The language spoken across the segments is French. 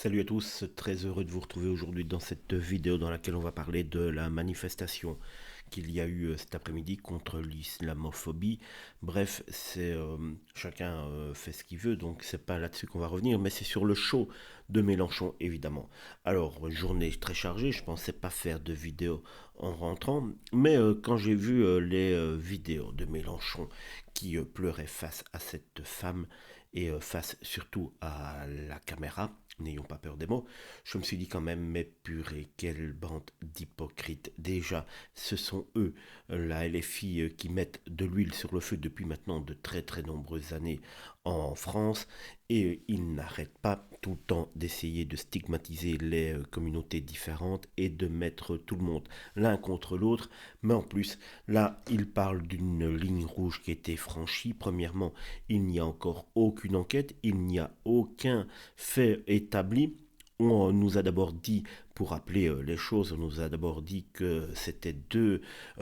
Salut à tous, très heureux de vous retrouver aujourd'hui dans cette vidéo dans laquelle on va parler de la manifestation qu'il y a eu cet après-midi contre l'islamophobie. Bref, c'est chacun fait ce qu'il veut, donc c'est pas là-dessus qu'on va revenir, mais c'est sur le show de Mélenchon évidemment. Alors, journée très chargée, je pensais pas faire de vidéo en rentrant, mais quand j'ai vu les vidéos de Mélenchon qui pleurait face à cette femme et face surtout à la caméra, n'ayons pas peur des mots, je me suis dit quand même, mais purée, quelle bande d'hypocrites. Déjà, ce sont eux, la LFI, qui mettent de l'huile sur le feu depuis maintenant de très très nombreuses années en France, et ils n'arrêtent pas tout le temps d'essayer de stigmatiser les communautés différentes et de mettre tout le monde l'un contre l'autre. Mais en plus, là, ils parlent d'une ligne rouge qui a été franchie. Premièrement, il n'y a encore aucune enquête, il n'y a aucun fait établi. On nous a d'abord dit, pour rappeler les choses, on nous a d'abord dit que c'était deux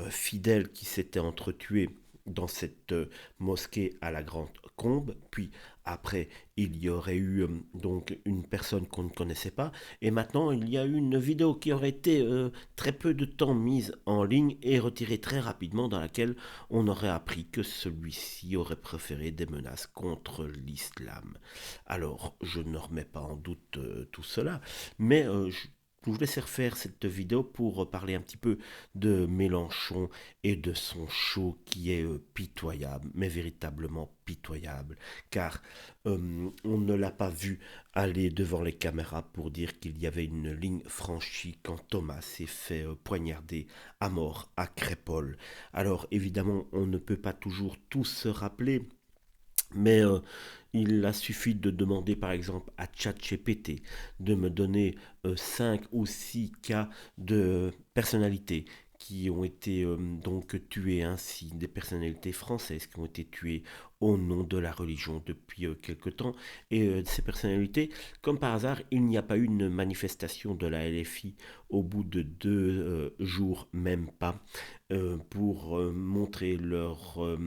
fidèles qui s'étaient entretués dans cette mosquée à la Grande Combe, puis après il y aurait eu donc une personne qu'on ne connaissait pas, et maintenant il y a eu une vidéo qui aurait été très peu de temps mise en ligne et retirée très rapidement, dans laquelle on aurait appris que celui-ci aurait préféré des menaces contre l'islam. Alors, je ne remets pas en doute tout cela, mais je vous laisser refaire cette vidéo pour parler un petit peu de Mélenchon et de son show qui est pitoyable, mais véritablement pitoyable, car on ne l'a pas vu aller devant les caméras pour dire qu'il y avait une ligne franchie quand Thomas s'est fait poignarder à mort à Crépole. Alors évidemment, on ne peut pas toujours tout se rappeler, mais il a suffi de demander par exemple à ChatGPT de me donner 5 ou 6 cas de personnalités qui ont été donc tuées ainsi, des personnalités françaises qui ont été tuées au nom de la religion depuis quelque temps. Et ces personnalités, comme par hasard, il n'y a pas eu une manifestation de la LFI au bout de 2 jours, même pas, pour montrer leur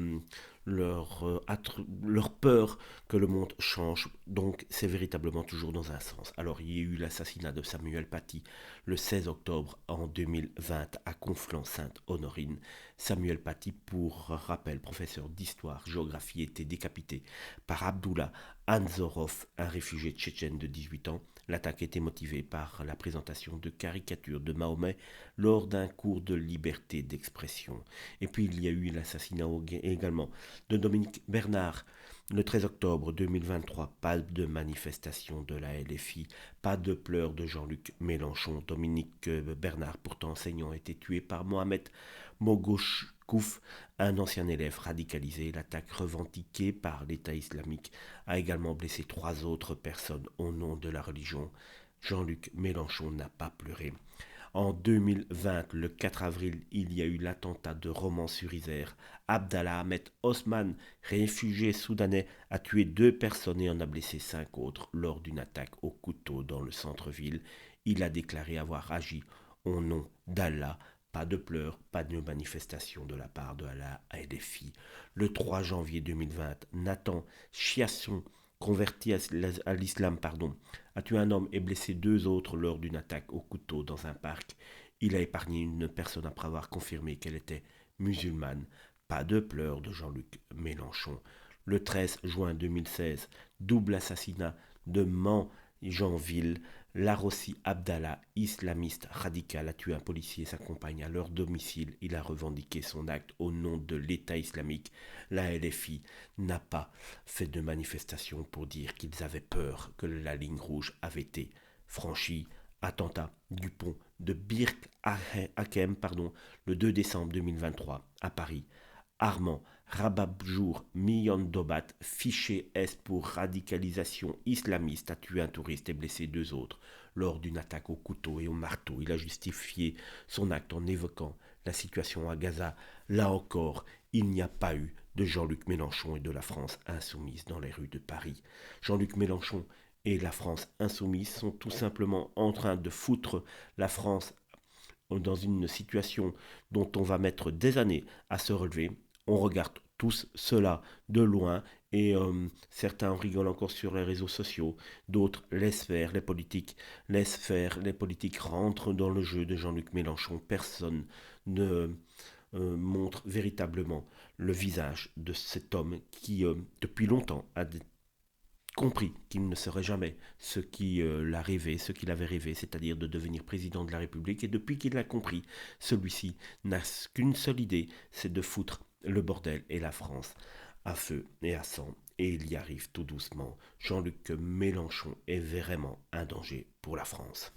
peur que le monde change. Donc c'est véritablement toujours dans un sens. Alors il y a eu l'assassinat de Samuel Paty le 16 octobre en 2020 à Conflans-Sainte-Honorine. Samuel Paty, pour rappel, professeur d'histoire-géographie, était décapité par Abdullah Anzorov, un réfugié tchétchène de 18 ans. L'attaque était motivée par la présentation de caricatures de Mahomet lors d'un cours de liberté d'expression. Et puis il y a eu l'assassinat également de Dominique Bernard le 13 octobre 2023. Pas de manifestation de la LFI, pas de pleurs de Jean-Luc Mélenchon. Dominique Bernard, pourtant enseignant, a été tué par Mohamed Mogouchkouf, un ancien élève radicalisé. L'attaque revendiquée par l'État islamique a également blessé 3 autres personnes au nom de la religion. Jean-Luc Mélenchon n'a pas pleuré. En 2020, le 4 avril, il y a eu l'attentat de Romans-sur-Isère. Abdallah Ahmed Osman, réfugié soudanais, a tué 2 personnes et en a blessé 5 autres lors d'une attaque au couteau dans le centre-ville. Il a déclaré avoir agi au nom d'Allah. Pas de pleurs, pas de manifestation de la part de la LFI. Le 3 janvier 2020, Nathan Chiasson, converti à l'islam, a tué un homme et blessé 2 autres lors d'une attaque au couteau dans un parc. Il a épargné une personne après avoir confirmé qu'elle était musulmane. Pas de pleurs de Jean-Luc Mélenchon. Le 13 juin 2016, double assassinat de Mans-Jeanville. Larossi Abdallah, islamiste radical, a tué un policier et sa compagne à leur domicile. Il a revendiqué son acte au nom de l'État islamique. La LFI n'a pas fait de manifestation pour dire qu'ils avaient peur que la ligne rouge avait été franchie. Attentat du pont de Birk Hakem, le 2 décembre 2023 à Paris. Armand Rababjour Miyandobat, fiché S pour radicalisation islamiste, a tué un touriste et blessé 2 autres lors d'une attaque au couteau et au marteau. Il a justifié son acte en évoquant la situation à Gaza. Là encore, il n'y a pas eu de Jean-Luc Mélenchon et de la France insoumise dans les rues de Paris. Jean-Luc Mélenchon et la France insoumise sont tout simplement en train de foutre la France dans une situation dont on va mettre des années à se relever. On regarde tous cela de loin Et certains en rigolent encore sur les réseaux sociaux, d'autres laissent faire les politiques, les politiques rentrent dans le jeu de Jean-Luc Mélenchon. Personne ne montre véritablement le visage de cet homme qui, depuis longtemps, a compris qu'il ne serait jamais ce ce qu'il avait rêvé, c'est-à-dire de devenir président de la République. Et depuis qu'il l'a compris, celui-ci n'a qu'une seule idée, c'est de foutre le bordel et la France à feu et à sang. Et il y arrive tout doucement. Jean-Luc Mélenchon est vraiment un danger pour la France.